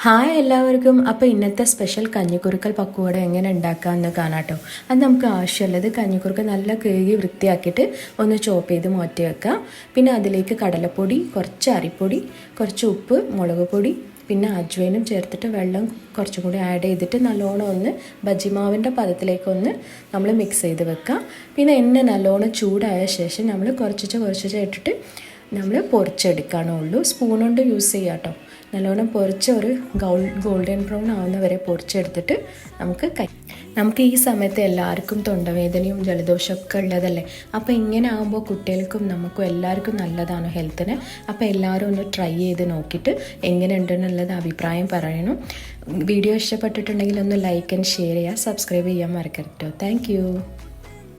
Hi എല്ലാവർക്കും. അപ്പോൾ ഇന്നത്തെ സ്പെഷ്യൽ കഞ്ഞിക്കുറുക്കൽ പക്കുവട എങ്ങനെ ഉണ്ടാക്കാമെന്ന് കാണാട്ടോ. അത് നമുക്ക് ആവശ്യമുള്ളത് കഞ്ഞിക്കുറുക്ക നല്ല കഴുകി വൃത്തിയാക്കിയിട്ട് ഒന്ന് ചോപ്പ് ചെയ്ത് മാറ്റി വെക്കാം. പിന്നെ അതിലേക്ക് കടലപ്പൊടി, കുറച്ച് അരിപ്പൊടി, കുറച്ച് ഉപ്പ്, മുളക് പൊടി, പിന്നെ അജ്വൈനും ചേർത്തിട്ട് വെള്ളം കുറച്ചും കൂടി ആഡ് ചെയ്തിട്ട് നല്ലോണം ഒന്ന് ബജിമാവിൻ്റെ പദത്തിലേക്കൊന്ന് നമ്മൾ മിക്സ് ചെയ്ത് വെക്കാം. പിന്നെ എണ്ണ നല്ലോണം ചൂടായ ശേഷം നമ്മൾ കുറച്ച് ഇട്ടിട്ട് നമ്മൾ പൊരിച്ചെടുക്കാനുള്ളൂ. സ്പൂൺ കൊണ്ട് യൂസ് ചെയ്യാം കേട്ടോ. നല്ലോണം പൊരിച്ച് ഒരു ഗോൾഡൻ ബ്രൗൺ ആവുന്ന വരെ പൊരിച്ചെടുത്തിട്ട് നമുക്ക് ഈ സമയത്ത് എല്ലാവർക്കും തൊണ്ടവേദനയും ജലദോഷമൊക്കെ ഉള്ളതല്ലേ. അപ്പോൾ ഇങ്ങനെ ആകുമ്പോൾ കുട്ടികൾക്കും നമുക്കും എല്ലാവർക്കും നല്ലതാണ് ഹെൽത്തിന്. അപ്പോൾ എല്ലാവരും ഒന്ന് ട്രൈ ചെയ്ത് നോക്കിയിട്ട് എങ്ങനെ ഉണ്ടെന്നുള്ളത് അഭിപ്രായം പറയണം. വീഡിയോ ഇഷ്ടപ്പെട്ടിട്ടുണ്ടെങ്കിൽ ഒന്ന് ലൈക്ക് ആൻഡ് ഷെയർ ചെയ്യുക, സബ്സ്ക്രൈബ് ചെയ്യാൻ മറക്കരുത് കേട്ടോ. താങ്ക്